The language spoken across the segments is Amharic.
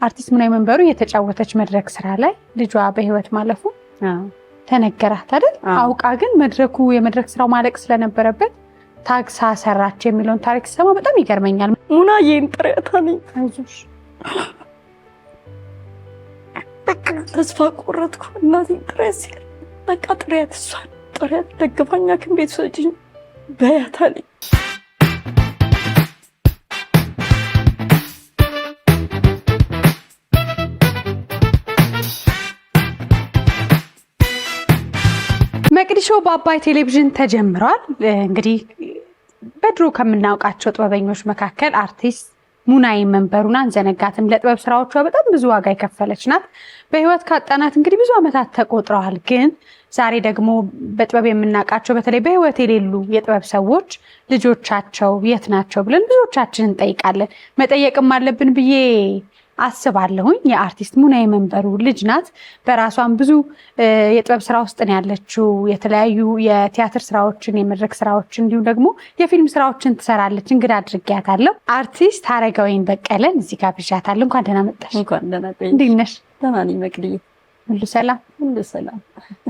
አርቲስት ሙናዬ መንበሩ የተጫወተች መድረክ ስራ ላይ ልጇ በህይወት ማለፉ ተነገራት አይደል? አውቃ ግን የመድረክ ስራው ማለቅ ስለነበረበት ታግሳ ሰራች የሚለውን ታሪክ ሰማ በጣም ይገርመኛል። ሙናዬን ጥሪያታኒ አይዞሽ በቃ ተስፋ ቆረጥኩ። እናቴን ጥሪያት ሲል በቃ ጥሪያት፣ እሷን ጥሪያት፣ ደግፋኛ ከቤት ሰጪኝ በያታኒ። መቅዲሾ በአባይ ቴሌቪዥን ተጀምሯል። እንግዲህ በድሮ ከምናውቃቸው ጥበበኞች መካከል አርቲስት ሙናዬ መንበሩን አንዘነጋትም። ለጥበብ ስራዎቿ በጣም ብዙ ዋጋ የከፈለች ናት። በህይወት ካጣናት እንግዲህ ብዙ ዓመታት ተቆጥረዋል። ግን ዛሬ ደግሞ በጥበብ የምናውቃቸው በተለይ በህይወት የሌሉ የጥበብ ሰዎች ልጆቻቸው የት ናቸው ብለን ብዙዎቻችን እንጠይቃለን። መጠየቅም አለብን ብዬ አስባለሁኝ። የአርቲስት ሙናዬ መንበሩ ልጅ ናት። በራሷም ብዙ የጥበብ ስራ ውስጥ ነው ያለችው። የተለያዩ የቲያትር ስራዎችን፣ የመድረክ ስራዎችን እንዲሁም ደግሞ የፊልም ስራዎችን ትሰራለች። እንግዳ አድርጌያታለሁ። አርቲስት ሀረገወይን በቀለን እዚህ ጋር ብዣታለሁ። እንኳን ደህና መጣሽ። እንኳን ደህና ቆየሽ። እንዴት ነሽ? ደህና ነኝ መቅዲዬ። ሁሉ ሰላም? ሁሉ ሰላም።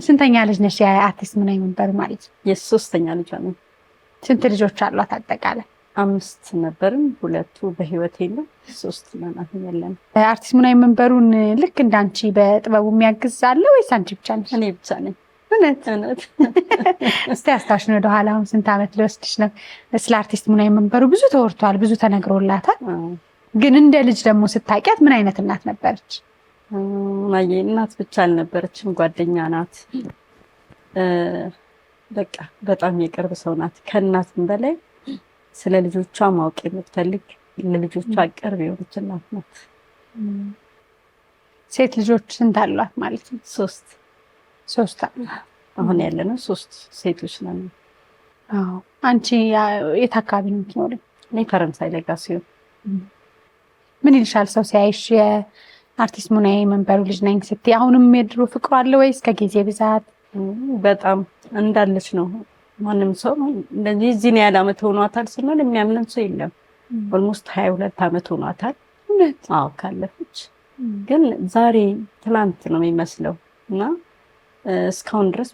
ስንተኛ ልጅ ነሽ የአርቲስት ሙናዬ መንበሩ ማለት? የሶስተኛ ልጇ ነኝ። ስንት ልጆች አሏት አጠቃላይ? 5 ነበርን፣ 2 በህይወት የለም፣ 3 ነን ያለን። አርቲስት ሙናዬ መንበሩን ልክ እንዳንቺ በጥበቡ የሚያግዝ አለ ወይስ አንቺ ብቻ ነሽ? እኔ ብቻ ነኝ። እውነት? እስቲ አስታውሽኝ፣ ወደ ኋላ አሁን ስንት ዓመት ሊወስድሽ ነው? ስለ አርቲስት ሙናዬ መንበሩ ብዙ ተወርቷል፣ ብዙ ተነግሮላታል። ግን እንደ ልጅ ደግሞ ስታውቂያት ምን አይነት እናት ነበረች? ሙናዬ እናት ብቻ አልነበረችም፣ ጓደኛ ናት። በቃ በጣም የቅርብ ሰው ናት። ከእናትም በላይ ስለ ልጆቿ ማወቅ የምትፈልግ ለልጆቿ ቅርብ የሆነች እናት ናት። ሴት ልጆች ስንት አሏት ማለት ነው? 3 አሁን ያለነው 3 ሴቶች ነን። አንቺ የት አካባቢ ነው የምትኖሪው? እኔ ፈረንሳይ ለጋሲዮን። ምን ይልሻል ሰው ሲያይሽ የአርቲስት ሙናዬ መንበሩ ልጅ ነኝ ስትይ? አሁንም የድሮ ፍቅሩ አለ ወይስ ከጊዜ ብዛት? በጣም እንዳለች ነው። ማንም ሰው እንደዚህ እዚህ ያለ ዓመት ሆኗታል ስንል የሚያምነን ሰው የለም። ኦልሞስት 22 ዓመት ሆኗታል። አዎ ካለፈች ግን ዛሬ ትላንት ነው የሚመስለው እና እስካሁን ድረስ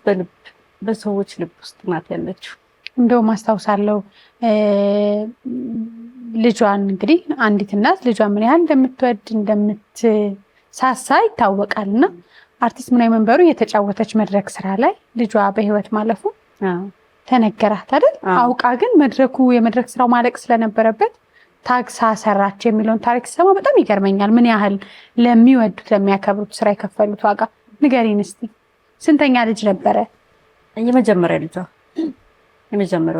በሰዎች ልብ ውስጥ ናት ያለችው። እንደውም አስታውሳለሁ ልጇን እንግዲህ አንዲት እናት ልጇን ምን ያህል እንደምትወድ እንደምትሳሳ ይታወቃልና አርቲስት ሙናዬ መንበሩ የተጫወተች መድረክ ስራ ላይ ልጇ በህይወት ማለፉ ተነገራት አይደል? አውቃ ግን የመድረክ ስራው ማለቅ ስለነበረበት ታግሳ ሰራች የሚለውን ታሪክ ሰማ በጣም ይገርመኛል። ምን ያህል ለሚወዱት ለሚያከብሩት ስራ የከፈሉት ዋጋ ንገሪን እስቲ። ስንተኛ ልጅ ነበረ? የመጀመሪያ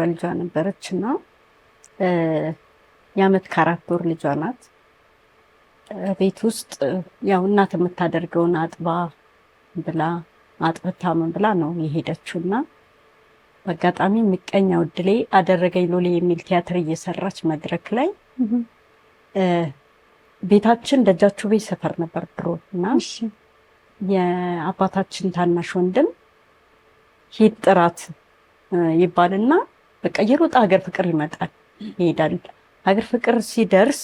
ልጇ ነበረች እና የዓመት ከ4 ወር ልጇ ናት። ቤት ውስጥ ያው እናት የምታደርገውን አጥብታ ምን ብላ ነው የሄደችውና በአጋጣሚ ምቀኛው እድሌ አደረገኝ ሎሌ የሚል ቲያትር እየሰራች መድረክ ላይ ቤታችን ደጃችሁ ቤት ሰፈር ነበር ድሮ እና የአባታችን ታናሽ ወንድም ሂድ ጥራት ይባልና በቃ የሮጣ ሀገር ፍቅር ይሄዳል። ሀገር ፍቅር ሲደርስ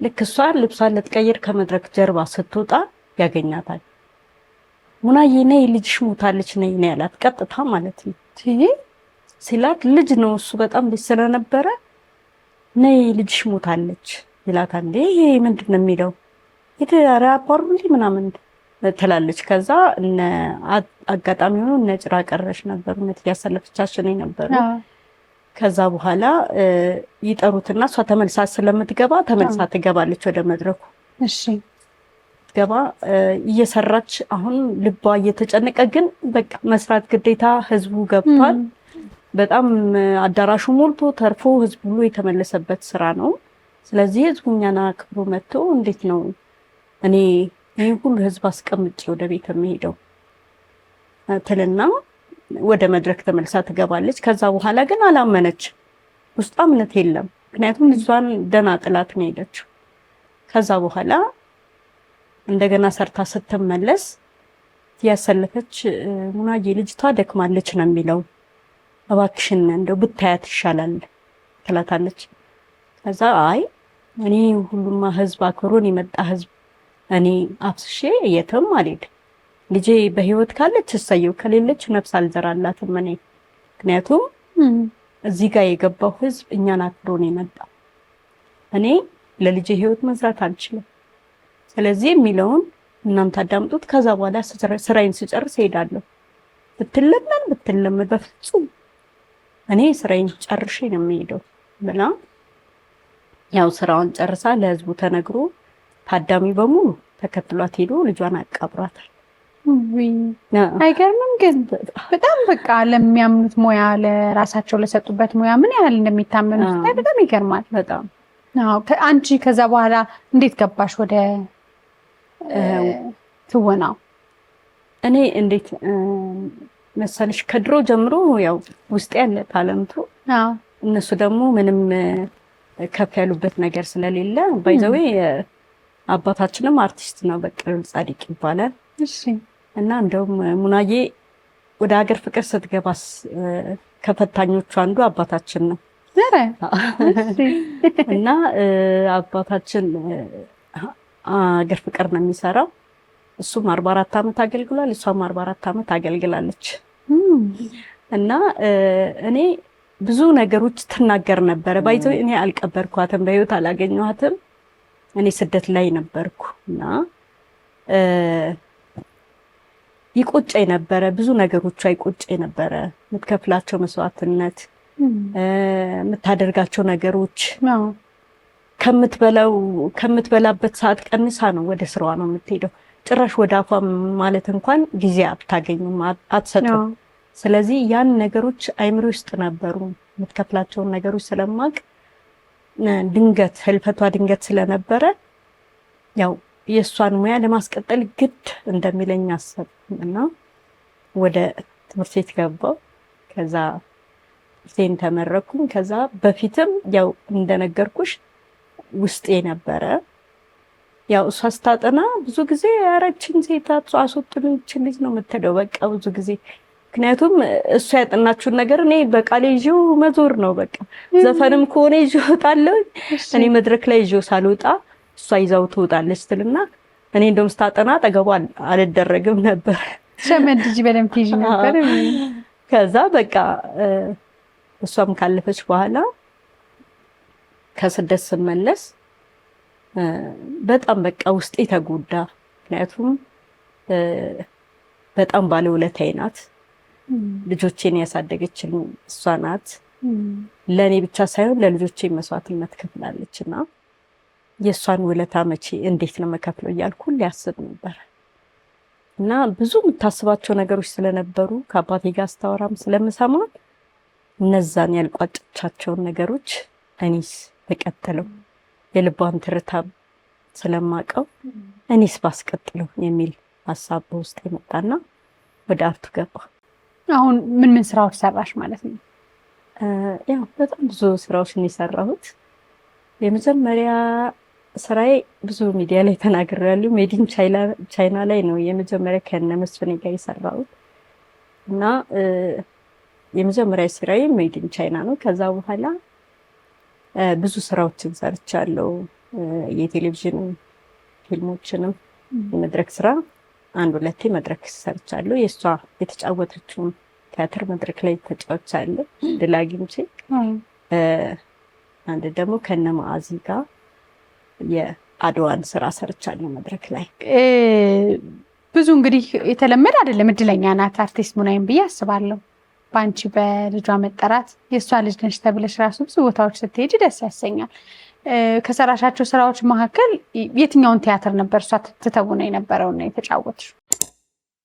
ልክ እሷ ልብሷን ልትቀይር ከመድረክ ጀርባ ስትወጣ ያገኛታል። ሙናዬ ነይ ልጅሽ ሞታለች ነይ ያላት ቀጥታ ማለት ነው። ሲላት ልጅ ነው እሱ በጣም ልጅ ስለነበረ ነይ ልጅሽ ሞታለች ይላታል። እንዴ ይሄ ምንድነው የሚለው ይተራ አባሩልኝ ምናምን ትላለች። ከዛ አጋጣሚ ሆኖ እነ ጭራ ቀረሽ ነበሩ ያሰለፈቻቸው ነበሩ። ከዛ በኋላ ይጠሩትና እሷ ተመልሳ ስለምትገባ ተመልሳ ትገባለች ወደ መድረኩ። እሺ ገባ እየሰራች አሁን ልቧ እየተጨነቀ ግን በቃ መስራት ግዴታ። ህዝቡ ገብቷል። በጣም አዳራሹ ሞልቶ ተርፎ ህዝቡ ሁሉ የተመለሰበት ስራ ነው። ስለዚህ ህዝቡ እኛን አክብሮ መጥቶ እንዴት ነው እኔ ይህ ሁሉ ህዝብ አስቀምጬ ወደ ቤት የሚሄደው ትልና ወደ መድረክ ተመልሳ ትገባለች። ከዛ በኋላ ግን አላመነች፣ ውስጧ እምነት የለም። ምክንያቱም ልጇን ደህና ጥላት ነው ሄደችው። ከዛ በኋላ እንደገና ሰርታ ስትመለስ ያሰለፈች ሙናዬ ልጅቷ ደክማለች ነው የሚለው፣ እባክሽን እንደው ብታያት ይሻላል ትላታለች። ከዛ አይ እኔ ሁሉማ ህዝብ አክብሮን የመጣ ህዝብ እኔ አፍስሼ የትም አልሄድም። ልጄ በህይወት ካለች እሰየው፣ ከሌለች ነፍስ አልዘራላትም እኔ። ምክንያቱም እዚህ ጋር የገባው ህዝብ እኛን አክብሮ ነው የመጣው። እኔ ለልጄ ህይወት መስራት አልችልም። ስለዚህ የሚለውን እናንተ አዳምጡት። ከዛ በኋላ ስራዬን ስጨርስ እሄዳለሁ። ብትለመን በፍጹም እኔ ስራዬን ጨርሼ ነው የሚሄደው ብላ ያው ስራውን ጨርሳ ለህዝቡ ተነግሮ ታዳሚ በሙሉ ተከትሏት ሄዶ ልጇን አቃብሯታል። አይገርምም? ግን በጣም በቃ ለሚያምኑት ሙያ ለራሳቸው ለሰጡበት ሙያ ምን ያህል እንደሚታመኑ ስታይ በጣም ይገርማል። በጣም አንቺ ከዛ በኋላ እንዴት ገባሽ ወደ ትወናው? እኔ እንዴት መሰለሽ ከድሮ ጀምሮ ያው ውስጥ ያለ ታለንቱ እነሱ ደግሞ ምንም ከፍ ያሉበት ነገር ስለሌለ ባይዘዌ አባታችንም አርቲስት ነው፣ በቀለ ጻድቅ ይባላል። እና እንደውም ሙናዬ ወደ ሀገር ፍቅር ስትገባስ ከፈታኞቹ አንዱ አባታችን ነው። እና አባታችን ሀገር ፍቅር ነው የሚሰራው። እሱም 44 ዓመት አገልግሏል፣ እሷም 44 ዓመት አገልግላለች። እና እኔ ብዙ ነገሮች ትናገር ነበረ። ባይዘው እኔ አልቀበርኳትም፣ በህይወት አላገኘኋትም። እኔ ስደት ላይ ነበርኩ እና ይቆጨኝ ነበረ፣ ብዙ ነገሮቿ ይቆጨኝ ነበረ። የምትከፍላቸው መስዋዕትነት፣ የምታደርጋቸው ነገሮች ከምትበላበት ሰዓት ቀንሳ ነው ወደ ስራዋ ነው የምትሄደው። ጭራሽ ወደ አፏ ማለት እንኳን ጊዜ አታገኙም፣ አትሰጡም። ስለዚህ ያን ነገሮች አይምሮ ውስጥ ነበሩ። የምትከፍላቸውን ነገሮች ስለማቅ ድንገት ህልፈቷ ድንገት ስለነበረ ያው የእሷን ሙያ ለማስቀጠል ግድ እንደሚለኝ አሰብኩ እና ወደ ትምህርት ቤት ገባሁ። ከዛ ሴን ተመረኩኝ። ከዛ በፊትም ያው እንደነገርኩሽ ውስጤ ነበረ። ያው እሷ ስታጠና ብዙ ጊዜ ያረችን ሴት አስወጥልኝ ልጅ ነው የምትለው በቃ ብዙ ጊዜ። ምክንያቱም እሷ ያጠናችውን ነገር እኔ በቃሌ ይዤው መዞር ነው በቃ። ዘፈንም ከሆነ ይዤው እወጣለሁ። እኔ መድረክ ላይ ይዤው ሳልወጣ እሷ ይዛው ትወጣለች ትልና እኔ እንደውም ስታጠና አጠገቧ አልደረግም ነበር። ሸመድ ልጅ በደምብ ትይዥ ነበር። ከዛ በቃ እሷም ካለፈች በኋላ ከስደት ስመለስ በጣም በቃ ውስጤ ተጎዳ። ምክንያቱም በጣም ባለውለታዬ ናት። ልጆቼን ያሳደገችልኝ እሷ ናት። ለእኔ ብቻ ሳይሆን ለልጆቼ መስዋዕትነት ከፍላለች እና የእሷን ውለታ መቼ እንዴት ነው መከፍለው እያልኩ ሁሌ አስብ ነበር እና ብዙ የምታስባቸው ነገሮች ስለነበሩ ከአባቴ ጋር ስታወራም ስለምሰማ እነዛን ያልቋጨቻቸውን ነገሮች እኔስ በቀጥለው የልቧን ትርታ ስለማቀው እኔስ ባስቀጥለው የሚል ሀሳብ በውስጥ የመጣና ወደ አርቱ ገባ። አሁን ምን ስራዎች ሰራሽ ማለት ነው? ያው በጣም ብዙ ስራዎችን የሰራሁት የመጀመሪያ ስራዬ ብዙ ሚዲያ ላይ ተናግሬያለሁ። ሜዲን ቻይና ላይ ነው የመጀመሪያ ከነ መስፍኔ ጋር የሰራሁት እና የመጀመሪያ ስራዬ ሜዲን ቻይና ነው። ከዛ በኋላ ብዙ ስራዎችን ሰርቻለሁ። የቴሌቪዥን ፊልሞችንም የመድረክ ስራ አንድ ሁለቴ መድረክ ሰርቻለሁ። የእሷ የተጫወተችውን ቲያትር መድረክ ላይ ተጫውቻለሁ ድል አግኝቼ። አንድ ደግሞ ከነ ማዕዚ ጋር የአድዋን ስራ ሰርቻለሁ መድረክ ላይ። ብዙ እንግዲህ የተለመደ አይደለም። እድለኛ ናት አርቲስት ሙናዬም ብዬ አስባለሁ። በአንቺ በልጇ መጠራት የእሷ ልጅ ነሽ ተብለሽ ራሱ ብዙ ቦታዎች ስትሄጂ ደስ ያሰኛል። ከሰራሻቸው ስራዎች መካከል የትኛውን ቲያትር ነበር እሷ ትተውነ የነበረውና የተጫወትሽው?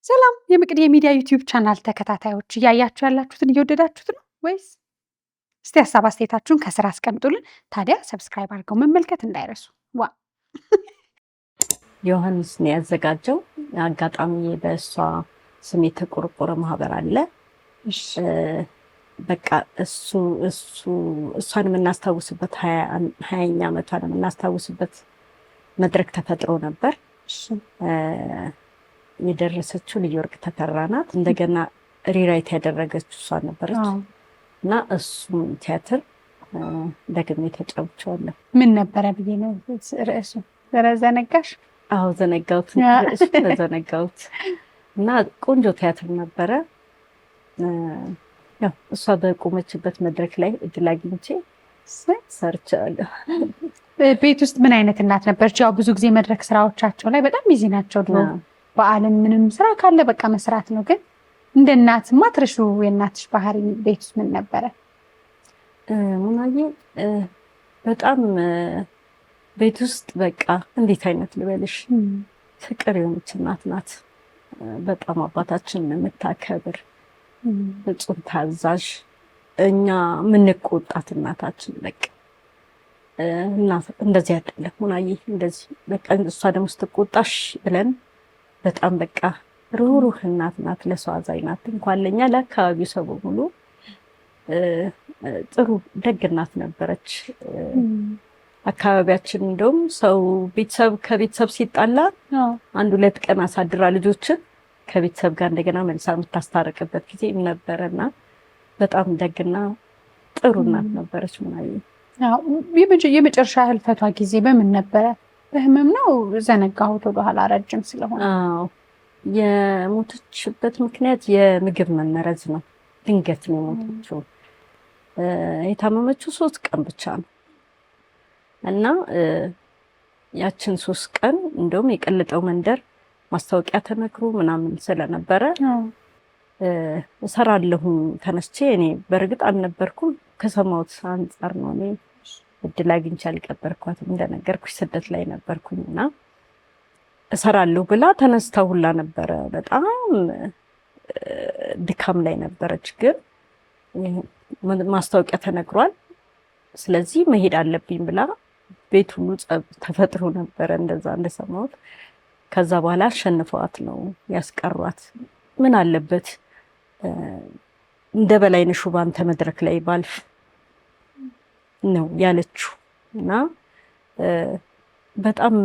ሰላም የመቅዲ የሚዲያ ዩቲዩብ ቻናል ተከታታዮች፣ እያያችሁ ያላችሁትን እየወደዳችሁት ነው ወይስ? እስቲ ሀሳብ አስተያየታችሁን ከስራ አስቀምጡልን። ታዲያ ሰብስክራይብ አድርገው መመልከት እንዳይረሱ። ዋ ዮሐንስ ነው ያዘጋጀው። አጋጣሚ በእሷ ስም የተቆረቆረ ማህበር አለ። በቃ እሷን የምናስታውስበት 20ኛ ዓመቷን የምናስታውስበት መድረክ ተፈጥሮ ነበር። የደረሰችው ልዩወርቅ ተፈራ ናት። እንደገና ሪራይት ያደረገችው እሷ ነበረች እና እሱም ቲያትር ደግሜ ተጫውቼዋለሁ። ምን ነበረ ብዬ ነው ርዕሱ ዘነጋሽ? አዎ ዘነጋሁት፣ ዘነጋሁት። እና ቆንጆ ቲያትር ነበረ። ያው እሷ በቆመችበት መድረክ ላይ እድል አግኝቼ ሰርቻለሁ። ቤት ውስጥ ምን አይነት እናት ነበረች? ያው ብዙ ጊዜ መድረክ ስራዎቻቸው ላይ በጣም ቢዚ ናቸው። ድሮ በዓልን ምንም ስራ ካለ በቃ መስራት ነው። ግን እንደ እናት ማትረሹ የእናትሽ ባህሪ ቤት ውስጥ ምን ነበረ? ሙናዬ በጣም ቤት ውስጥ በቃ እንዴት አይነት ልበልሽ፣ ፍቅር የሆነች እናት ናት። በጣም አባታችንን የምታከብር ፍጹም ታዛዥ፣ እኛ የምንቆጣት እናታችን በቃ እና እንደዚህ አይደለም ሙናዬ እንደዚህ በቃ እሷ ደግሞ ስትቆጣሽ ብለን በጣም በቃ ሩህሩህ እናት ናት። ለሰው አዛኝ ናት። እንኳን ለኛ ለአካባቢው ሰው በሙሉ ጥሩ ደግ እናት ነበረች። አካባቢያችን እንደውም ሰው ቤተሰብ ከቤተሰብ ሲጣላ አንድ ሁለት ቀን አሳድራ ልጆችን ከቤተሰብ ጋር እንደገና መልሳ የምታስታርቅበት ጊዜ ነበረና በጣም ደግና ጥሩ እናት ነበረች ሙናዬ። የመጨረሻ ህልፈቷ ጊዜ በምን ነበረ? በህመም ነው? ዘነጋሁት ወደኋላ ረጅም ስለሆነ። የሞተችበት ምክንያት የምግብ መመረዝ ነው። ድንገት ነው የሞተችው። የታመመችው 3 ቀን ብቻ ነው እና ያችን 3 ቀን እንደውም የቀለጠው መንደር ማስታወቂያ ተነግሮ ምናምን ስለነበረ እሰራለሁ ተነስቼ፣ እኔ በእርግጥ አልነበርኩም ከሰማሁት አንጻር ነው። እኔ እድል አግኝቼ አልቀበርኳትም፣ እንደነገርኩሽ ስደት ላይ ነበርኩኝና እሰራለሁ ብላ ተነስታ ሁላ ነበረ። በጣም ድካም ላይ ነበረች። ግን ማስታወቂያ ተነግሯል፣ ስለዚህ መሄድ አለብኝ ብላ ቤት ሁሉ ጸብ ተፈጥሮ ነበረ እንደዛ እንደሰማሁት። ከዛ በኋላ አሸንፈዋት ነው ያስቀሯት። ምን አለበት እንደ በላይነሽ ባንተ መድረክ ላይ ባልፍ ነው ያለችው። እና በጣም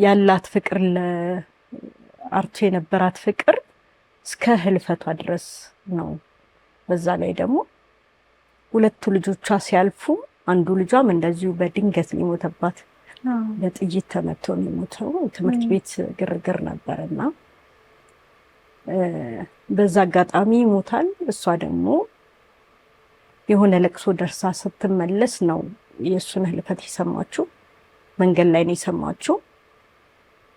ያላት ፍቅር ለአርቱ የነበራት ፍቅር እስከ ህልፈቷ ድረስ ነው። በዛ ላይ ደግሞ 2 ልጆቿ ሲያልፉ አንዱ ልጇም እንደዚሁ በድንገት ሊሞተባት በጥይት ተመቶ ነው የሞተው። ትምህርት ቤት ግርግር ነበርና በዛ አጋጣሚ ይሞታል። እሷ ደግሞ የሆነ ለቅሶ ደርሳ ስትመለስ ነው የእሱን ህልፈት የሰማችው። መንገድ ላይ ነው የሰማችው።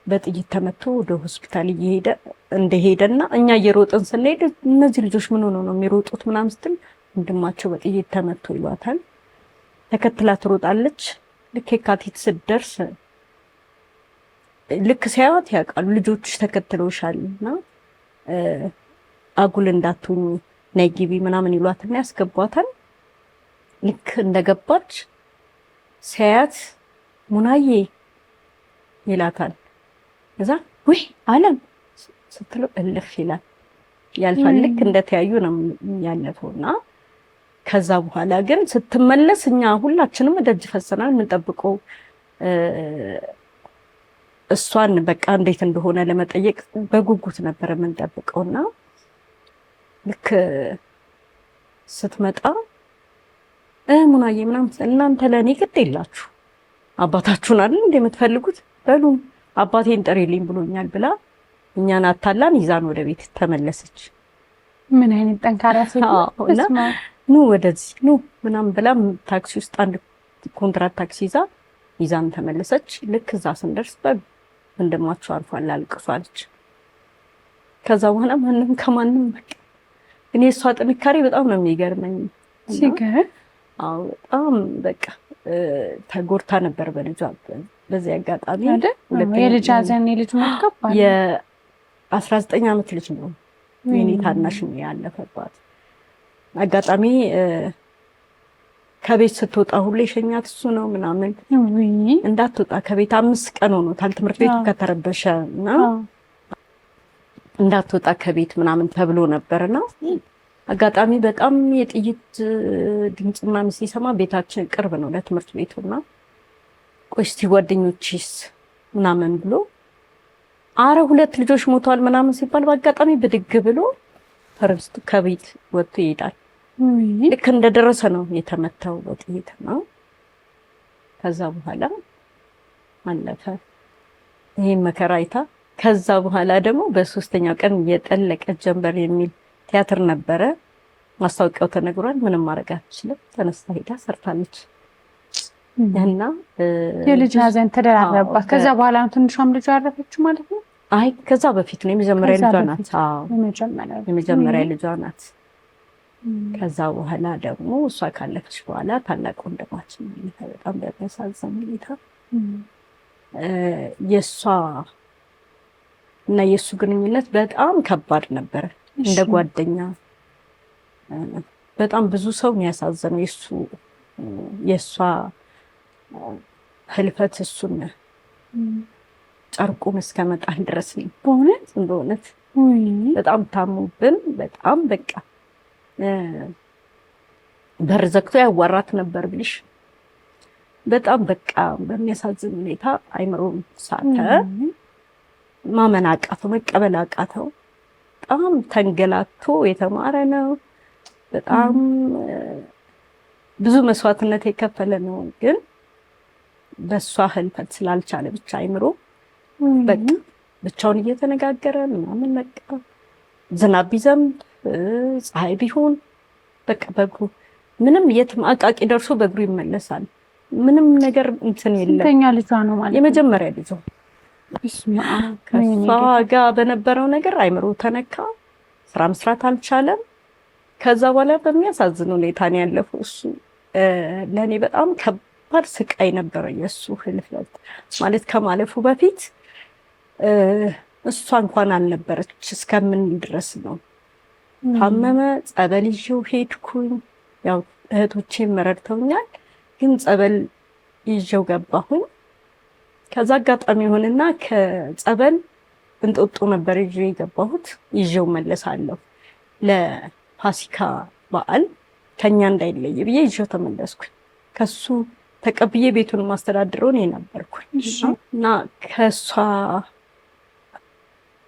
በጥይት ተመቶ ወደ ሆስፒታል እንደሄደና እኛ እየሮጥን ስንሄድ እነዚህ ልጆች ምን ሆነው ነው የሚሮጡት ምናምን ስትል ወንድማቸው በጥይት ተመቶ ይሏታል። ተከትላ ትሮጣለች። ልክ የካቲት ስትደርስ ልክ ሲያዩት ያውቃሉ ልጆችሽ ተከትለውሻልና አጉል እንዳትሆኚ ነይ ግቢ ምናምን ይሏትና ያስገቧታል። ልክ እንደገባች ሲያያት ሙናዬ ይላታል። እዛ ወይ አለም ስትለው እልፍ ይላል። ያልፋል። ልክ እንደተያዩ ነው ያለፈውና ከዛ በኋላ ግን ስትመለስ እኛ ሁላችንም ደጅ ፈሰናል የምንጠብቀው እሷን በቃ እንዴት እንደሆነ ለመጠየቅ በጉጉት ነበር የምንጠብቀውና ልክ ስትመጣ ሙናዬ ምናምን እናንተ ለእኔ ግድ የላችሁ አባታችሁን አይደል እንደምትፈልጉት በሉ አባቴን ጥሪልኝ ብሎኛል ብላ እኛን አታላን ይዛን ወደ ቤት ተመለሰች። ምን አይነት ጠንካራ ሴት ነው! ኑ ወደዚህ ኑ ምናምን ብላ ታክሲ ውስጥ አንድ ኮንትራት ታክሲ ይዛን ተመለሰች። ልክ እዛ ስንደርስ ወንድማችሁ አርፏል አልቅሱ አለች። ከዛ በኋላ ማንም ከማንም በቃ እኔ እሷ ጥንካሬ በጣም ነው የሚገርመኝ። አዎ በጣም በቃ ተጎርታ ነበር በልጇ። በዚህ አጋጣሚ የልጅ አዘን የልጅ መከባ የ19 ዓመት ልጅ ነው የኔ ታናሽ ነው ያለፈባት። አጋጣሚ ከቤት ስትወጣ ሁሌ ሸኛት እሱ ነው ምናምን እንዳትወጣ ከቤት 5 ቀን ሆኖታል ትምህርት ቤቱ ከተረበሸ እና እንዳትወጣ ከቤት ምናምን ተብሎ ነበርና አጋጣሚ በጣም የጥይት ድምጽ ምናምን ሲሰማ ቤታችን ቅርብ ነው ለትምህርት ቤቱና ቆይ እስቲ ጓደኞችስ ምናምን ብሎ አረ 2 ልጆች ሞተዋል ምናምን ሲባል በአጋጣሚ ብድግ ብሎ ፈረስቱ ከቤት ወጥቶ ይሄዳል። ልክ እንደደረሰ ነው የተመታው በጥይት ነው። ከዛ በኋላ አለፈ። ይህን መከራ አይታ ከዛ በኋላ ደግሞ በሶስተኛው ቀን የጠለቀች ጀንበር የሚል ቲያትር ነበረ። ማስታወቂያው ተነግሯል። ምንም ማድረግ አትችልም። ተነስታ ሄዳ ሰርታለች። እና የልጅ ሀዘን ተደራረባት። ከዛ በኋላ ነው ትንሿም ልጇ ያረፈችው ማለት ነው? አይ ከዛ በፊት ነው። የመጀመሪያ ልጇ ናት። የመጀመሪያ ልጇ ናት። ከዛ በኋላ ደግሞ እሷ ካለፈች በኋላ ታላቅ ወንድማችን በጣም በሚያሳዝን ሁኔታ የእሷ እና የእሱ ግንኙነት በጣም ከባድ ነበረ። እንደ ጓደኛ በጣም ብዙ ሰው ነው ያሳዘነው። የእሷ ህልፈት እሱን ጨርቁን እስከ መጣል ድረስ ነው። በእውነት በጣም ታሙብን። በጣም በቃ በር ዘግቶ ያዋራት ነበር ብልሽ በጣም በቃ በሚያሳዝን ሁኔታ አይምሮም ሳተ። ማመን አቃተው፣ መቀበል አቃተው። በጣም ተንገላቶ የተማረ ነው። በጣም ብዙ መስዋዕትነት የከፈለ ነው። ግን በእሷ ህልፈት ስላልቻለ ብቻ አይምሮ በቃ ብቻውን እየተነጋገረ ምናምን በቃ ዝናብ ቢዘንብ ፀሐይ ቢሆን በቃ በእግሩ ምንም የትም አቃቂ ደርሶ በእግሩ ይመለሳል። ምንም ነገር እንትን የለም። ስንተኛ ልጇ ነው ማለት? የመጀመሪያ ልጇ። ከእሷ ጋር በነበረው ነገር አይምሮ ተነካ። ስራ መስራት አልቻለም። ከዛ በኋላ በሚያሳዝን ሁኔታ ነው ያለፈው። እሱ ለእኔ በጣም ከባድ ስቃይ ነበረ የእሱ ህልፈት ማለት ከማለፉ በፊት እሷ እንኳን አልነበረች እስከምን ድረስ ነው። ታመመ፣ ጸበል ይዤው ሄድኩኝ። ያው እህቶቼም ረድተውኛል። ግን ጸበል ይዤው ገባሁኝ። ከዛ አጋጣሚ ሆነና ከጸበል እንጦጦ ነበር ይዤ የገባሁት። ይዤው መለሳለሁ ለፋሲካ በዓል ከኛ እንዳይለይ ብዬ ይዤው ተመለስኩኝ። ከሱ ተቀብዬ ቤቱን ማስተዳድረው እኔ ነበርኩኝ እና ከሷ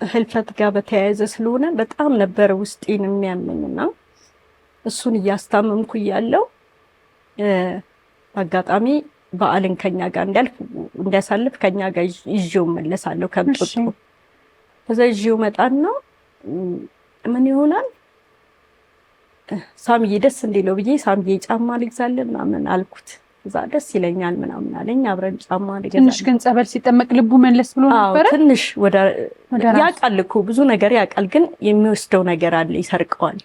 ህልፈት ጋር በተያያዘ ስለሆነ በጣም ነበር ውስጤን የሚያመኝና እሱን እያስታመምኩ እያለው አጋጣሚ በዓልን ከኛ ጋር እንዲያሳልፍ ከኛ ጋር ይዤው መለሳለሁ ከንጦጦ። ከዛ ይዤው መጣና ምን ይሆናል ሳምዬ ደስ እንዲለው ብዬ ሳምዬ ጫማ ልግዛልህ ምናምን አልኩት። እዛ ደስ ይለኛል ምናምን አለኝ። አብረን ጫማ ልገዛ። ትንሽ ግን ጸበል ሲጠመቅ ልቡ መለስ ብሎ ነበር። ትንሽ ያውቃል እኮ ብዙ ነገር ያውቃል፣ ግን የሚወስደው ነገር አለ፣ ይሰርቀዋል።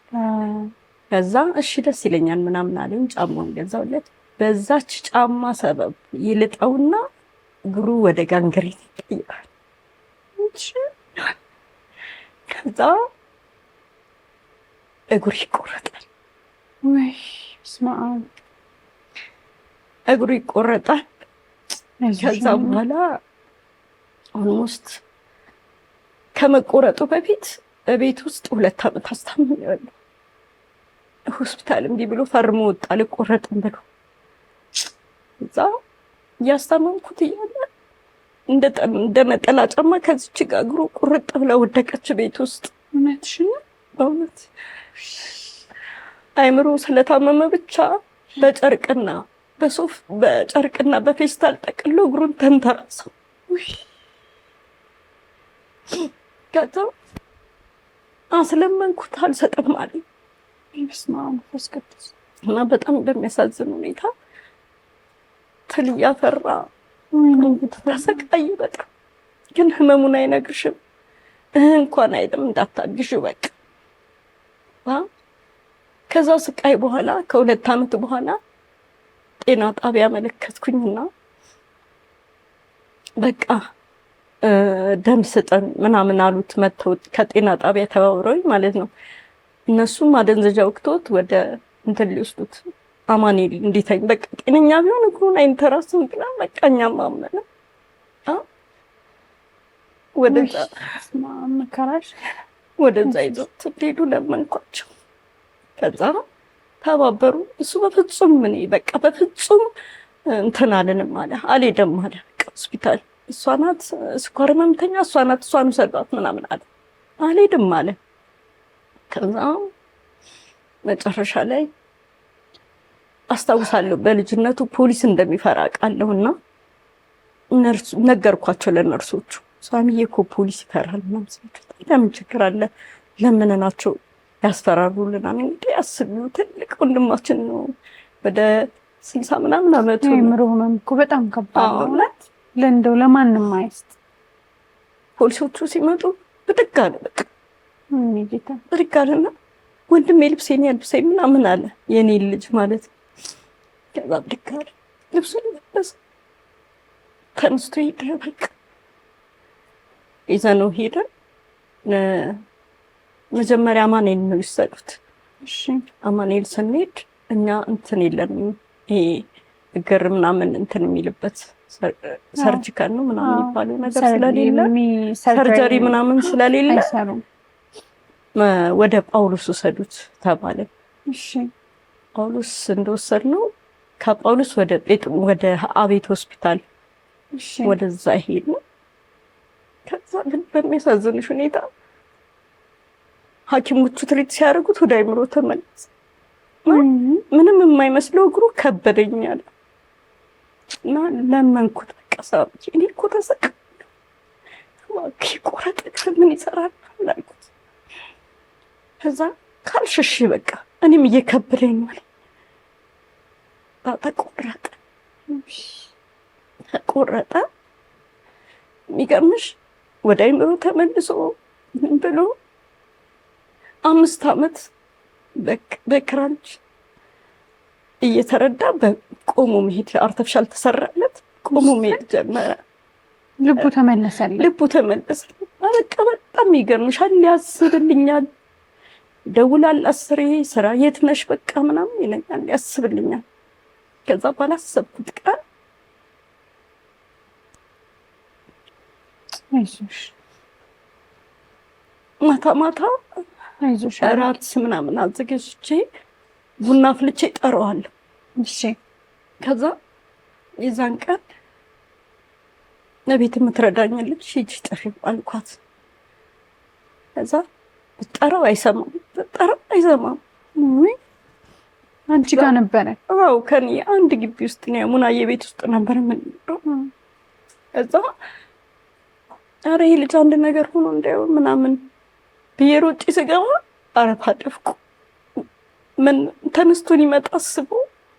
ከዛ እሺ ደስ ይለኛል ምናምን አለኝ። ጫማውን ገዛውለት። በዛች ጫማ ሰበብ ይልጠውና እግሩ ወደ ጋንግሪን ይቀይራል። ከዛ እግሩ ይቆረጣል። ወይ ስማ እግሩ ይቆረጣል። ከዛ በኋላ ኦልሞስት ከመቆረጡ በፊት በቤት ውስጥ 2 ዓመት አስታምሜዋለሁ። ሆስፒታል እምቢ ብሎ ፈርሞ ወጣ አልቆረጥም ብሎ። እዛ እያስታመምኩት እያለ እንደ ነጠላ ጫማ ከዚች ጋር እግሩ ቁርጥ ብላ ወደቀች ቤት ውስጥ። እውነትሽን ነው? በእውነት አይምሮ ስለታመመ ብቻ በጨርቅና በፌስታል ጠቅሎ እግሩን ተንተራሰው። ከዛ አስለመንኩት፣ አልሰጥም አለኝ። በስመ አብ ወመንፈስ ቅዱስ። እና በጣም በሚያሳዝን ሁኔታ ትል እያፈራ ተሰቃይ። በጣም ግን ህመሙን አይነግርሽም። እንኳን አይደለም እንዳታግሽ በቃ። ከዛ ስቃይ በኋላ ከ2 ዓመት በኋላ ጤና ጣቢያ መለከትኩኝና በቃ ደም ስጠን ምናምን አሉት። መተው ከጤና ጣቢያ ተባብረውኝ ማለት ነው። እነሱም ማደንዘዣ ወቅቶት ወደ እንትን ሊወስዱት አማኑኤል እንዲተኝ በቃ ጤነኛ ቢሆን እግሩን አይንተራስም ብላ በቃ እኛም አመነ። ወደዛ ይዞት ሄዱ። ለመንኳቸው። ከዛ ተባበሩ። እሱ በፍጹም በቃ በፍጹም እንትን አልልም አለ። አልሄድም አለ ሆስፒታል። እሷ ናት ስኳር ህመምተኛ፣ እሷ ናት፣ እሷን ሰዷት ምናምን አለ። አልሄድም አለ። ከዛ መጨረሻ ላይ አስታውሳለሁ በልጅነቱ ፖሊስ እንደሚፈራ ቃለሁና ነገርኳቸው ለነርሶቹ። ሳሚዬ እኮ ፖሊስ ይፈራል ምናምን ስላቸው ለምን ችግር አለ ለምን ናቸው ያስፈራሩልናል። እንግዲህ አስቢው ትልቅ ወንድማችን ነው ወደ 60 ምናምን አመቱ ነው። የአእምሮ ህመም እኮ በጣም ከባድ ነው ለእንደው ለማንም አይስጥ። ፖሊሶቹ ሲመጡ ብድግ አለ በቃ ብድግ አለና ወንድሜ ልብሴን ያልብሰኝ ምናምን አለ የኔ ልጅ ማለት ነው። ከዛ ብድግ አለ ልብሱን ለበሰ ተነስቶ ሄደ። በቃ ይዘነው ሄደን መጀመሪያ አማኑኤል ነው የወሰዱት። እሺ አማኑኤል ስንሄድ እኛ እንትን የለንም ይሄ እግር ምናምን እንትን የሚልበት ሰርጂካል ነው ምናምን የሚባለው ነገር ስለሌለ ሰርጀሪ ምናምን ስለሌለ ወደ ጳውሎስ ወሰዱት ተባለ። እሺ ጳውሎስ እንደወሰድነው ከጳውሎስ ወደ አቤት ሆስፒታል ወደዛ ሄድን። ከዛ ግን በሚያሳዝንሽ ሁኔታ ሐኪሞቹ ትሪት ሲያደርጉት ወደ አእምሮ ተመለሰ። ምንም የማይመስለው እግሩ ከበደኛል እና ለመንኩት። በቃ ሳምዬ እኔ እኮ ተሰቃየሁ እባክህ ቆረጥ ምን ይሰራል አልኩት። ከዛ ካልሽሽ በቃ እኔም እየከበደኝ ነው። ተቆረጠ። የሚገርምሽ ወደ አእምሮ ተመልሶ ምን ብሎ 5 አመት በክራንች እየተረዳ በቆሞ መሄድ አርተፊሻል ተሰራለት። ቆሞ መሄድ ጀመረ። ልቡ ተመለሰ። በቃ በጣም ይገርምሻል። ያስብልኛል፣ ደውላል 10 ስራ የት ነሽ በቃ ምናምን ይለኛል፣ ያስብልኛል። ከዛ ባላሰብኩት ቀን አይዞሽ ማታ አይዞሽ እራት ምናምን አዘጋጅቼ ቡና አፍልቼ ጠራዋለሁ። እሺ ከዛ የዛን ቀን ለቤት የምትረዳኛለች ሂጂ ጥሪው አልኳት። ከዛ ጠራው አይሰማም። አንቺ ጋር ነበረ? አዎ ከኔ አንድ ግቢ ውስጥ ነው ሙናዬ ቤት ውስጥ ነበር የምንኖረው። ከዛ ኧረ ይሄ ልጅ አንድ ነገር ሆኖ እንዳይሆን ምናምን ብዬ ሮጬ ስገባ አረፋ ደፍኩ። ምን ተነስቶ ሊመጣ አስቦ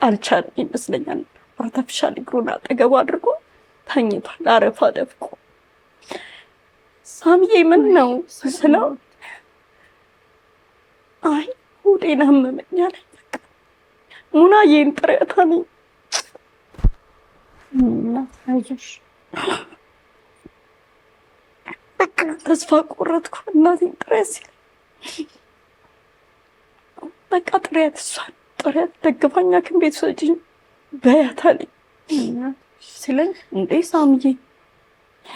አልቻለም ይመስለኛል። አርተፊሻል እግሩን አጠገቡ አድርጎ ተኝቷል። አረፋ ደፍኩ። ሳምዬ ምን ነው ስለው አይ ሆዴን አመመኝ አለኝ። በቃ ሙናዬን ጥሪያት አለኝ። አይዞሽ በቃ ተስፋ ቆረጥኩ። እናቴን ጥሪያት ሲለኝ በቃ ጥሪያት፣ እሷን ጥሪያት፣ ደግፋኛ ቤት ሰጪኝ በያት አለኝ ሲለኝ እንዴ ሳምዬ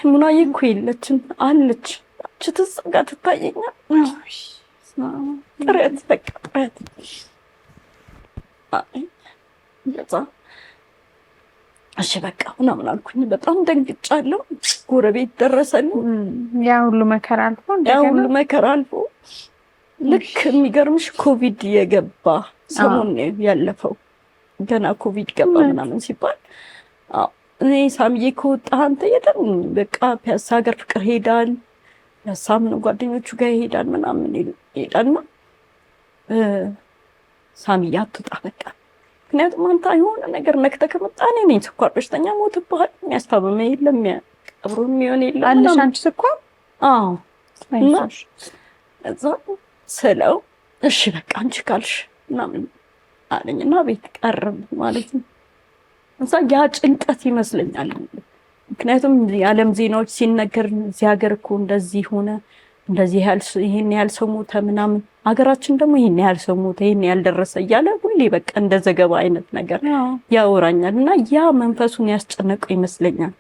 ሙናዬ እኮ የለችም አለች ትዘጋ ትታየኛል። ጥሪያት በቃ ጥሪያት። እሺ በቃ ምናምን አልኩኝ። በጣም ደንግጫለሁ። ጎረቤት ደረሰልኝ። ያ ሁሉ መከራ አልፎ ልክ የሚገርምሽ ኮቪድ የገባ ሰሞን ያለፈው ገና ኮቪድ ገባ ምናምን ሲባል እኔ ሳምዬ ከወጣ አንተ የለም በቃ ፒያሳ ሀገር ፍቅር ሄዳል፣ ፒያሳም ነው ጓደኞቹ ጋር ይሄዳል ምናምን ይሄዳልና ሳምዬ አትውጣ በቃ ምክንያቱም አንተ የሆነ ነገር ነክተህ ከመጣ እኔ ነኝ ስኳር በሽተኛ ሞትብሃል፣ የሚያስታምመ የለም ቀብሮ የሚሆን የለም አለሽ አንቺ ስኳር? አዎ እና እዛ ስለው እሺ በቃ አንቺ ካልሽ ምናምን አለኝና ቤት ቀረብ ማለት ነው። እዛ ያ ጭንቀት ይመስለኛል። ምክንያቱም የዓለም ዜናዎች ሲነገር እዚህ ሀገር እኮ እንደዚህ ሆነ፣ እንደዚህ ይሄን ያህል ሰው ሞተ ምናምን፣ ሀገራችን ደግሞ ይሄን ያህል ሰው ሞተ፣ ይሄን ያህል ደረሰ እያለ ሁሌ በቃ እንደ ዘገባ አይነት ነገር ያወራኛል እና ያ መንፈሱን ያስጨነቀው ይመስለኛል።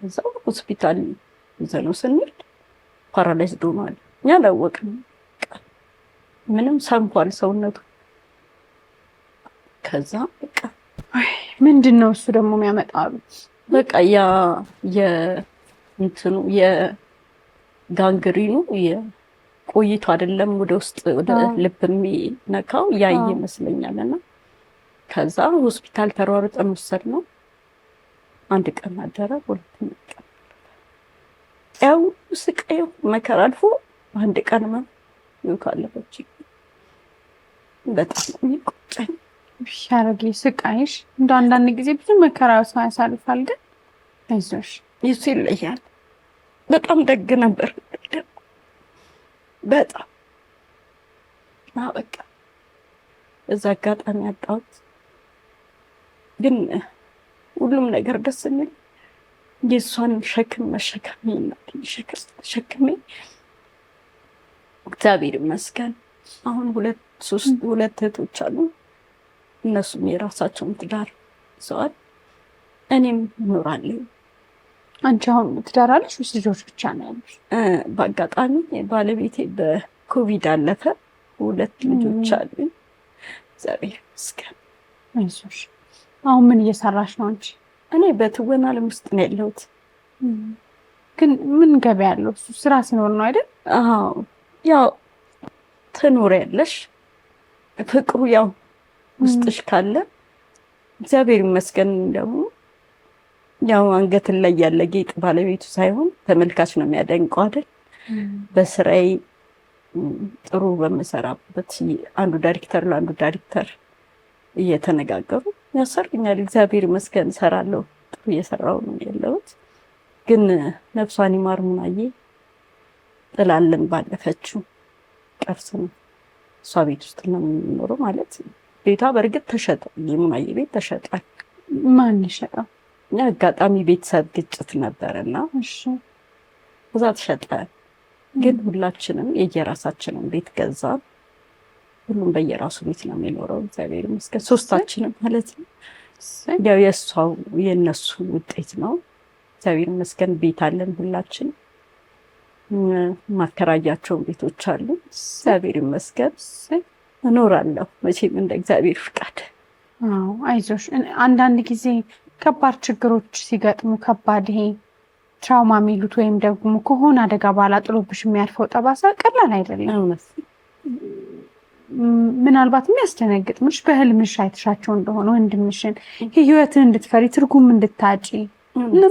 እዛው ሆስፒታል ይዘነው ስንል ፓራላይዝድ ሆኗል። እኛ አላወቅንም። ምንም ሰንፏል ሰውነቱ። ከዛ በቃ ምንድን ነው እሱ ደግሞ የሚያመጣው? በቃ ያ የእንትኑ የጋንግሪኑ የቆይቶ አይደለም ወደ ውስጥ ወደ ልብ የሚነካው ያ ይመስለኛልና ከዛ ሆስፒታል ተሯሩጠን ወሰድነው። አንድ ቀን አደረ፣ ሁለተኛ ቀን ያው ስቃዩ መከራ አልፎ በአንድ ቀን ነው ካለፈች በጣም የሚቆጨኝ። ሻረጊ ስቃይሽ እንደ አንዳንድ ጊዜ ብዙ መከራ ሰው ያሳልፋል፣ ግን አይዞሽ ይሱ ይለያል። በጣም ደግ ነበር በጣም በቃ እዛ አጋጣሚ ያጣሁት። ግን ሁሉም ነገር ደስ የሚል የእሷን ሸክም መሸከሜ እናቴን ሸክም ተሸክሜ እግዚአብሔር ይመስገን አሁን ሁለት እህቶች አሉ። እነሱም የራሳቸውን ትዳር ይዘዋል፣ እኔም እኖራለሁ። አንቺ አሁን ትዳር አለሽ ወይስ ልጆች ብቻ ነው ያሉሽ? በአጋጣሚ ባለቤቴ በኮቪድ አለፈ። 2 ልጆች አሉኝ። እግዚአብሔር ይመስገን። አይዞሽ። አሁን ምን እየሰራሽ ነው አንቺ? እኔ በትወና ዓለም ውስጥ ነው ያለሁት። ግን ምን ገበያ ያለው ስራ ሲኖር ነው አይደል? አዎ ያው ትኖሪያለሽ። ፍቅሩ ያው ውስጥሽ ካለ እግዚአብሔር ይመስገን። ደግሞ ያው አንገትን ላይ ያለ ጌጥ ባለቤቱ ሳይሆን ተመልካች ነው የሚያደንቀው አይደል? በስራዬ ጥሩ በመሰራበት አንዱ ዳይሬክተር ለአንዱ ዳይሬክተር እየተነጋገሩ ያሰርኛል። እግዚአብሔር ይመስገን እሰራለሁ። ጥሩ እየሰራሁ ነው ያለሁት። ግን ነፍሷን ይማር ሙናዬ ጥላለን ባለፈችው ቅርስ ነው። እሷ ቤት ውስጥ ነው የምንኖረው ማለት ቤቷ በእርግጥ ተሸጠ። የሙናዬ ቤት ተሸጧል። ማን ይሸጣል? አጋጣሚ ቤተሰብ ግጭት ነበርና እዛ ተሸጠ። ግን ሁላችንም የየራሳችንን ቤት ገዛን። ሁሉም በየራሱ ቤት ነው የሚኖረው። እግዚአብሔር ይመስገን ሶስታችንም ማለት ነው። ያው የእነሱ ውጤት ነው። እግዚአብሔር ይመስገን ቤት አለን ሁላችን። ማከራያቸውን ቤቶች አሉ። እግዚአብሔር ይመስገን እኖራለሁ መቼም እንደ እግዚአብሔር ፍቃድ። አዎ አይዞሽ። አንዳንድ ጊዜ ከባድ ችግሮች ሲገጥሙ ከባድ ይሄ ትራውማ የሚሉት ወይም ደግሞ ከሆነ አደጋ በኋላ ጥሎብሽ የሚያርፈው ጠባሳ ቀላል አይደለም። ምናልባት የሚያስደነግጥምሽ በህልምሽ አይተሻቸው እንደሆነ ወንድምሽን ህይወትን እንድትፈሪ ትርጉም እንድታጪ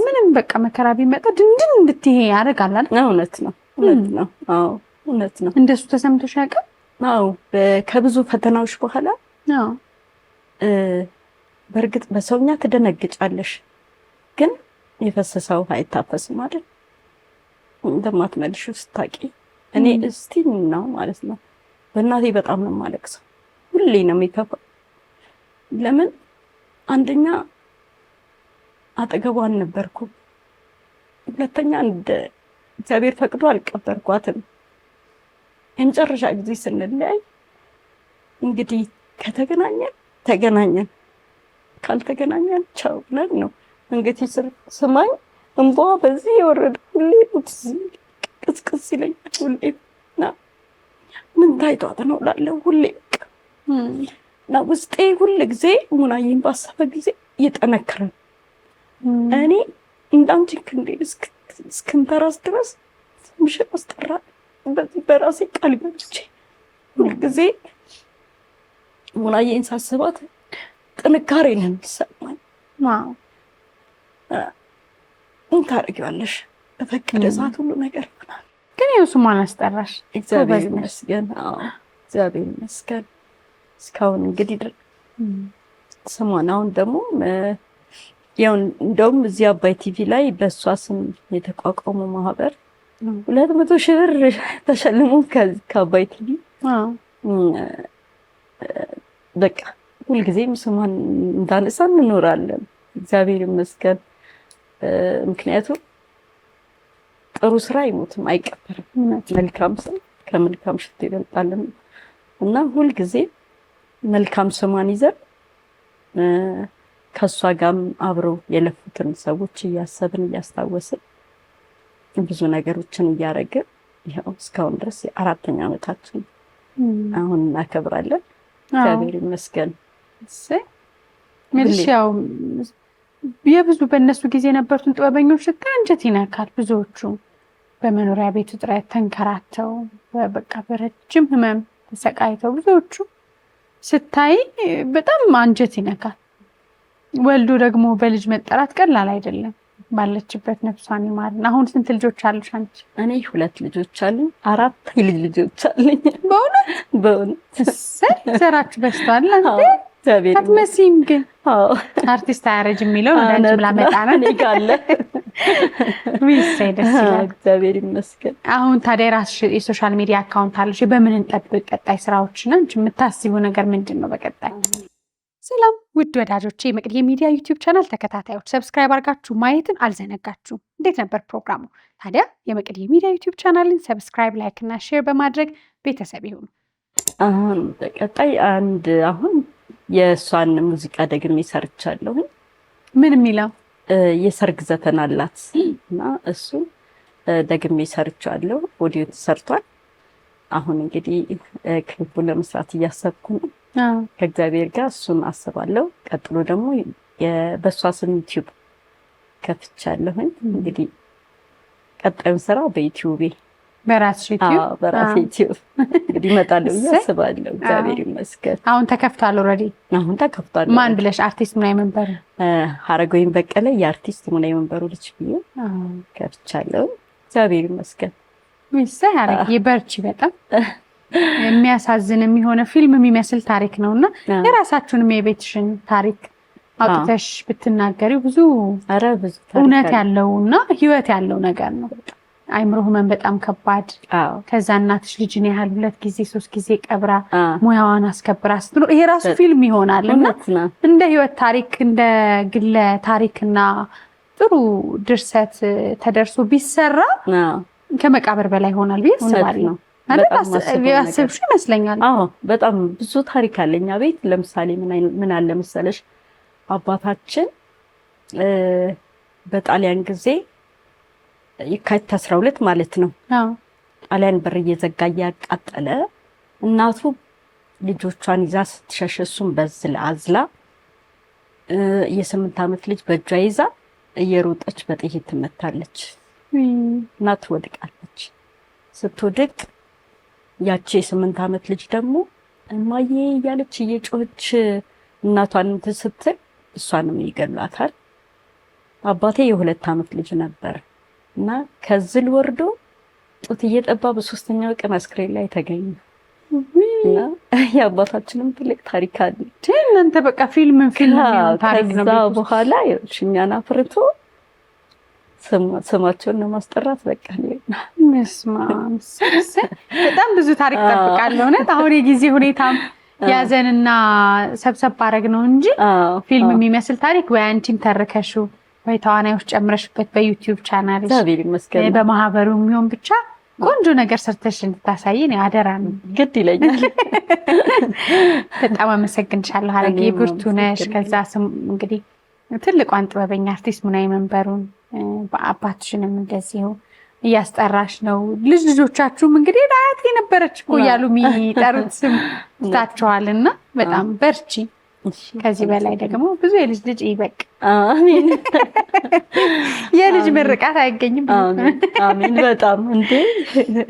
ምንም በቃ መከራ ቢመጣ ድንድን እንድትሄ ያደርጋል አይደል? እውነት ነው፣ እውነት ነው። አዎ እውነት ነው። እንደሱ ተሰምቶሽ ያውቃል? አዎ ከብዙ ፈተናዎች በኋላ አዎ በእርግጥ በሰውኛ ትደነግጫለሽ፣ ግን የፈሰሰው አይታፈስም አይደል? እንደማትመልሺው ስታቂ እኔ እስቲ ነው ማለት ነው። በእናቴ በጣም ነው የማለቅሰው። ሁሌ ነው የሚከፋው። ለምን አንደኛ አጠገቧ አልነበርኩም፣ ሁለተኛ እንደ እግዚአብሔር ፈቅዶ አልቀበርኳትም። የመጨረሻ ጊዜ ስንለያይ እንግዲህ ከተገናኘን ተገናኘን፣ ካልተገናኘን ቻው ብለን ነው እንግዲህ ስማኝ እንቧ በዚህ የወረደ ሁሌ ቅስቅስ ይለኛል። ሁሌ ምን ታይቷት ነው እላለሁ ሁሌ እና ውስጤ ሁል ጊዜ ሙናዬን ባሰበ ጊዜ እየጠነከረ እኔ እንዳንቺ ክንዴ እስክንተራስ ድረስ ምሽት አስጠራ በዚህ በራሴ ቃል ገብቼ ሁልጊዜ ሙናዬን ሳስባት ጥንካሬ ነው የሚሰማኝ። ምን ታደርጊዋለሽ? በፈቀደ ሰዓት ሁሉ ነገር ይሆናል። ግን ያው ስሟን አስጠራሽ። እግዚአብሔር ይመስገን። አዎ እግዚአብሔር ይመስገን። እስካሁን እንግዲህ ስሟን አሁን ደግሞ ያው እንደውም እዚህ አባይ ቲቪ ላይ በእሷ ስም የተቋቋመው ማህበር 200,000 ብር ተሸልሞ ከአባይ ቲቪ በቃ ሁልጊዜም ስሟን እንዳነሳ እንኖራለን። እግዚአብሔር ይመስገን። ምክንያቱም ጥሩ ስራ አይሞትም፣ አይቀበርም። መልካም ስም ከመልካም ሽቶ ይበልጣልና እና ሁልጊዜ መልካም ስሟን ይዘን ከሷ ጋርም አብረው የለፉትን ሰዎች እያሰብን እያስታወስን ብዙ ነገሮችን እያደረግን ይኸው እስካሁን ድረስ 4ኛ ዓመታችን አሁን እናከብራለን። እግዚአብሔር ይመስገን። ያው የብዙ በእነሱ ጊዜ የነበሩትን ጥበበኞች ስታይ አንጀት ይነካል። ብዙዎቹ በመኖሪያ ቤት እጥረት ተንከራተው በቃ በረጅም ህመም ተሰቃይተው ብዙዎቹ ስታይ በጣም አንጀት ይነካል። ወልዶ ደግሞ በልጅ መጠራት ቀላል አይደለም። ባለችበት ነፍሷን ይማርን። አሁን ስንት ልጆች አሉሽ አንቺ? እኔ 2 ልጆች አሉኝ። 4 የልጅ ልጆች አሉኝ። በእውነት ዘራችሁ በስቷል። አትመሲም ግን አርቲስት አያረጅ የሚለው ወዳጅ ላመጣ ነው። እኔ ጋር ሚስይ ደስ ይላል። እግዚአብሔር ይመስገን። አሁን ታዲያ ራስሽ የሶሻል ሚዲያ አካውንት አለሽ? በምን እንጠብቅ ቀጣይ ስራዎችን? አንቺ የምታስቢው ነገር ምንድን ነው በቀጣይ? ሰላም ውድ ወዳጆቼ፣ የመቅዲ ሚዲያ ዩቲዩብ ቻናል ተከታታዮች ሰብስክራይብ አድርጋችሁ ማየትን አልዘነጋችሁም። እንዴት ነበር ፕሮግራሙ? ታዲያ የመቅዲ ሚዲያ ዩቲዩብ ቻናልን ሰብስክራይብ፣ ላይክ እና ሼር በማድረግ ቤተሰብ ይሁኑ። አሁን በቀጣይ አሁን የእሷን ሙዚቃ ደግሜ ሰርቻለሁ። ምን የሚለው የሰርግ ዘፈን አላት እና እሱን ደግሜ ሰርቻለሁ። ኦዲዮ ተሰርቷል። አሁን እንግዲህ ክሊፑን ለመስራት እያሰብኩ ነው ከእግዚአብሔር ጋር። እሱን አስባለሁ። ቀጥሎ ደግሞ በእሷ ስም ዩቲዩብ ከፍቻለሁኝ። እንግዲህ ቀጣዩን ስራ በዩቲዩቤ በራስሽ ዩቲዩብ በራሴ ዩቲዩብ እንግዲህ እመጣለሁ ብዬ አስባለሁ። እግዚአብሔር ይመስገን። አሁን ተከፍቷል ኦልሬዲ? አሁን ተከፍቷል። ማን ብለሽ? አርቲስት ሙናዬ መንበሩ? ሀረገወይን በቀለ የአርቲስት ሙናዬ መንበሩ ልጅ ብዬ ከፍቻለሁ። እግዚአብሔር ይመስገን። ሚስይ ሀረገ በርቺ። በጣም የሚያሳዝን የሚሆነ ፊልም የሚመስል ታሪክ ነውና የራሳችሁንም የቤትሽን ታሪክ አውጥተሽ ብትናገሪው ብዙ እውነት ያለውና ህይወት ያለው ነገር ነው። አይምሮ ህመም በጣም ከባድ። ከዛ እናትሽ ልጅን ያህል 2 ጊዜ 3 ጊዜ ቀብራ ሙያዋን አስከብራ ስትኖር ይሄ ራሱ ፊልም ይሆናል እና እንደ ህይወት ታሪክ እንደ ግለ ታሪክና ጥሩ ድርሰት ተደርሶ ቢሰራ ከመቃብር በላይ ይሆናል ብዬ አስባለሁ። ያስብሽ ይመስለኛል። በጣም ብዙ ታሪክ አለኛ ቤት። ለምሳሌ ምን አለ መሰለሽ፣ አባታችን በጣሊያን ጊዜ የካቲት 12 ማለት ነው ጣሊያን በር እየዘጋ እያቃጠለ እናቱ ልጆቿን ይዛ ስትሸሽ እሱም በዝላ አዝላ የ8 ዓመት ልጅ በእጇ ይዛ እየሮጠች በጥይት ትመታለች። እናት ወድቃለች። ስትወድቅ ያቺ የ8 ዓመት ልጅ ደግሞ እማዬ እያለች እየጮኸች እናቷን ስትል እሷንም ይገሏታል። አባቴ የ2 ዓመት ልጅ ነበር እና ከዝል ወርዶ ጡት እየጠባ በ3ኛው ቀን አስክሬን ላይ ተገኘ። እና የአባታችንም ትልቅ ታሪክ አለ። እናንተ በቃ ፊልም ታሪክ ነው። ከዛ በኋላ እኛን አፍርቶ ስማቸውን ለማስጠራት በቃ በጣም ብዙ ታሪክ ጠብቃለሁ። እውነት አሁን የጊዜ ሁኔታም ያዘንና ሰብሰብ ባረግ ነው እንጂ ፊልም የሚመስል ታሪክ ወይ አንቺም ተርከሽው ወይ ተዋናዮች ጨምረሽበት በዩቲዩብ ቻናል በማህበሩ የሚሆን ብቻ ቆንጆ ነገር ሰርተሽ እንድታሳይን አደራ ነው። ግድ ይለኛል። በጣም አመሰግንሻለሁ ሀረጌ። ብርቱ ነሽ። ከዛ ስም እንግዲህ ትልቋን ጥበበኛ አርቲስት ሙናዬ መንበሩን በአባትሽንም እንደዚሁ እያስጠራሽ ነው። ልጆቻችሁም እንግዲህ አያቴ ነበረች እኮ እያሉ የሚጠሩት ስም ትታችኋልና በጣም በርቺ። ከዚህ በላይ ደግሞ ብዙ የልጅ ልጅ ይበቅ። አሜን። የልጅ ምርቃት አይገኝም። አሜን። በጣም እንዴ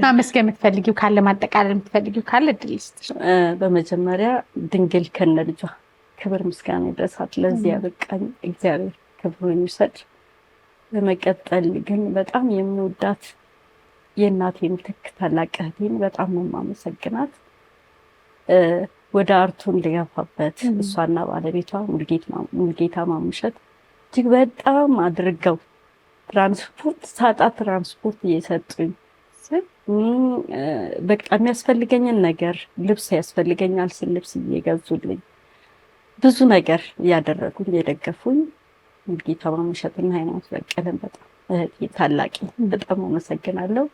ማመስገን የምትፈልጊው ካለ ማጠቃለል የምትፈልጊው ካለ እድል ይስጥሽ። በመጀመሪያ ድንግል ከነ ልጇ ክብር ምስጋና ይድረሳት። ለዚህ ያበቃኝ እግዚአብሔር ክብሩን ይውሰድ። በመቀጠል ግን በጣም የሚወዳት የእናቴ ምትክ ታላቅ እህቴን በጣም ነው የማመሰግናት። ወደ አርቱ እንድገፋበት እሷና ባለቤቷ ሙልጌታ ማሙሸት እጅግ በጣም አድርገው ትራንስፖርት ሳጣ ትራንስፖርት እየሰጡኝ በቃ የሚያስፈልገኝን ነገር ልብስ ያስፈልገኛል ስል ልብስ እየገዙልኝ ብዙ ነገር እያደረጉኝ የደገፉኝ ሙልጌታ ማሙሸትና ሃይማኖት በቀለን በጣም ታላቂ በጣም አመሰግናለሁ።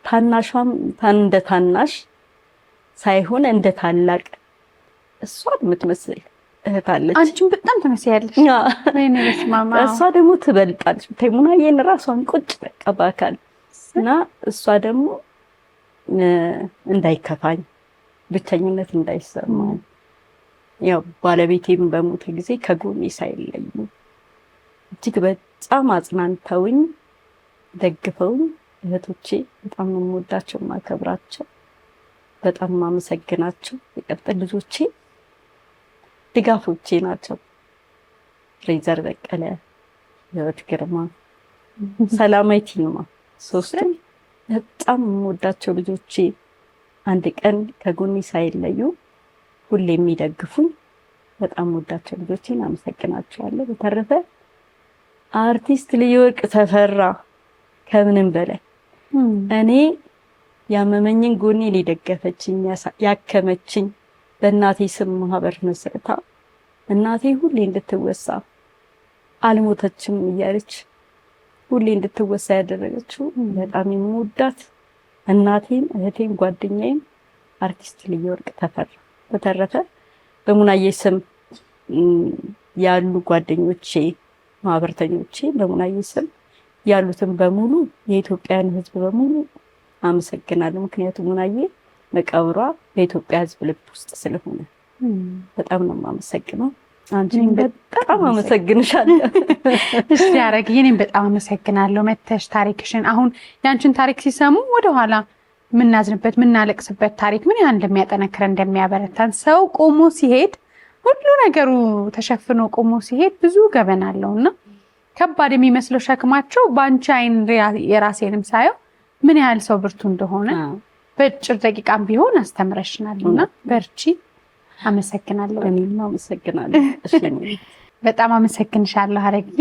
ታናሿም እንደ ታናሽ ሳይሆን እንደ ታላቅ እሷን የምትመስል እህት አለች። አንቺም በጣም ትመስያለሽ። እሷ ደግሞ ትበልጣለች። ሙናዬን ራሷን ቁጭ በቃ በአካል እና እሷ ደግሞ እንዳይከፋኝ ብቸኝነት እንዳይሰማኝ ያው ባለቤቴም በሞተ ጊዜ ከጎኔ ሳይለዩ እጅግ በጣም አጽናንተውኝ ደግፈውኝ እህቶቼ በጣም ነው የምወዳቸው ማከብራቸው በጣም ማመሰግናቸው። የቀጠል ልጆቼ ድጋፎቼ ናቸው። ፍሬዘር በቀለ፣ ህይወት ግርማ፣ ሰላማዊት ይልማ፣ ሶስቱም በጣም የምወዳቸው ልጆቼ፣ አንድ ቀን ከጎኔ ሳይለዩ ሁሌ የሚደግፉኝ በጣም የምወዳቸው ልጆቼን አመሰግናቸዋለሁ። በተረፈ አርቲስት ልየወርቅ ተፈራ ከምንም በላይ እኔ ያመመኝን ጎኔ ሊደገፈችኝ ያከመችኝ በእናቴ ስም ማህበር መስርታ እናቴ ሁሌ እንድትወሳ አልሞተችም እያለች ሁሌ እንድትወሳ ያደረገችው በጣም የምወዳት እናቴም እህቴም ጓደኛዬም አርቲስት ልየወርቅ ተፈራ። በተረፈ በሙናዬ ስም ያሉ ጓደኞቼ፣ ማህበርተኞቼ በሙናዬ ስም ያሉትን በሙሉ የኢትዮጵያን ሕዝብ በሙሉ አመሰግናለሁ። ምክንያቱም ሙናዬ መቃብሯ በኢትዮጵያ ሕዝብ ልብ ውስጥ ስለሆነ በጣም ነው የማመሰግነው። አንቺን በጣም አመሰግንሻለሁ። እሺ ያረግ እኔም በጣም አመሰግናለሁ መተሽ ታሪክሽን። አሁን ያንቺን ታሪክ ሲሰሙ ወደኋላ ምናዝንበት ምናለቅስበት ታሪክ ምን ያህል እንደሚያጠነክረን እንደሚያበረታን፣ ሰው ቆሞ ሲሄድ ሁሉ ነገሩ ተሸፍኖ ቆሞ ሲሄድ ብዙ ገበና አለውና ከባድ የሚመስለው ሸክማቸው በአንቺ አይን የራሴንም ሳየው ምን ያህል ሰው ብርቱ እንደሆነ በጭር ደቂቃም ቢሆን አስተምረሽናልና በርቺ። አመሰግናለሁ። እኔም አመሰግናለሁ። እሺ በጣም አመሰግንሻለሁ ሀረግዬ።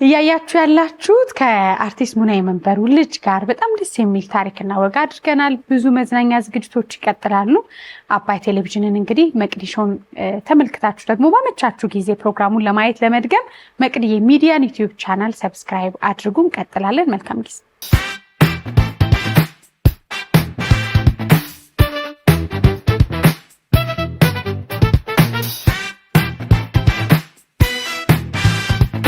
እያያችሁ ያላችሁት ከአርቲስት ሙናዬ መንበሩ ልጅ ጋር በጣም ደስ የሚል ታሪክና ወግ አድርገናል። ብዙ መዝናኛ ዝግጅቶች ይቀጥላሉ። አባይ ቴሌቪዥንን እንግዲህ መቅዲሾን ተመልክታችሁ ደግሞ ባመቻችሁ ጊዜ ፕሮግራሙን ለማየት ለመድገም መቅዲዬ ሚዲያን ዩቲዩብ ቻናል ሰብስክራይብ አድርጉ። እንቀጥላለን። መልካም ጊዜ